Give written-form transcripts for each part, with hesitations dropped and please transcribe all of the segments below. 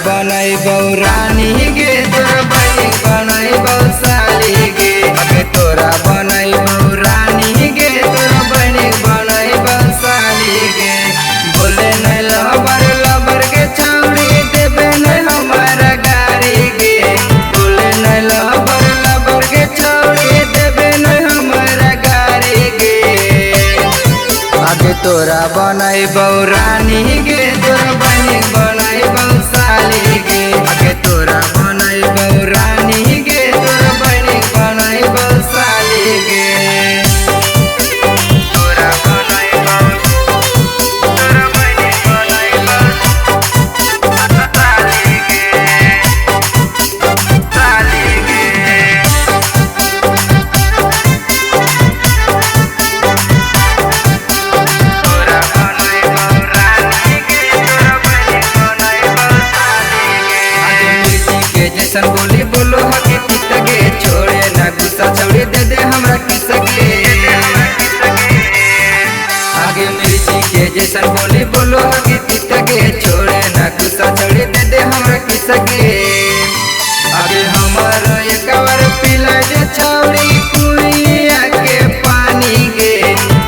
बनैबौ रानी गे तोरा बहिनी बनैबौ साली गे। अगे तोरा बनैबौ रानी गे तोरा बहिनी बनैबौ साली गे। बोले नहीं लबर लबर के छौड़ी देबे नहीं हमारा गाड़ी गे। बोले नहीं लबर लबर के छौड़ी देबे नहीं हमारा गाड़ी गे। आगे तोरा बनैबौ रानी गे तोरा बहिनी बनैबौ साली गे। आगे तोरा बनैबौ रानी गे तोरा बहिनी बनैबौ साली गे। तोरा बनैबौ तोरा बहिनी बनैबौ साली गे साली गे। तोरा बनैबौ रानी गे तोरा बहिनी बनैबौ साली गे। आगे मिर्ची के जैसन बोली बोलो हकी पित गे। छोड़े ना गुस्सा छौड़ी दे दे हमरा किस गे। आगे मिर्ची के जैसन बोली बोलो हकी पित गे। छोड़े ना गुस्सा छौड़ी दे दे हमरा किस गे। आगे हमार एक बार पिला दे छौड़ी कुइया के पानी गे।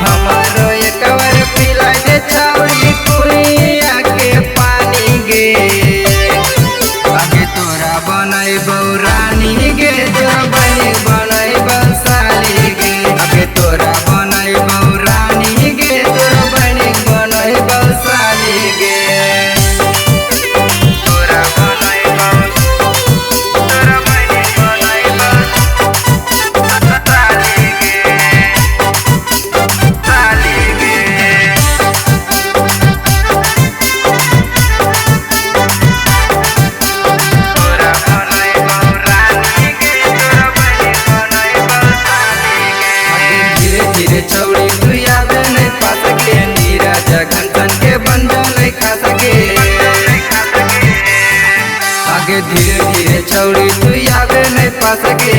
हमार एक बार पिला दे छौड़ी कुइया के पानी गे। आगे तोरा बनैबौ रानी गे तोरा बहिनी बनैबौ साली गे। आगे तोरा बनैबौ रानी गे तोरा बहिनी बनैबौ साली गे। तोरा बनैबौ तोरा बहिनी बनैबौ साली गे साली गे। तोरा बनैबौ रानी गे तोरा बहिनी बनैबौ साली गे। धीरे धीरे छौड़ी तू आबे नहीं पा सके। नीरज घंटन के बन जा नहीं खा सके। आगे धीरे धीरे छौड़ी तू आबे नहीं पा सके।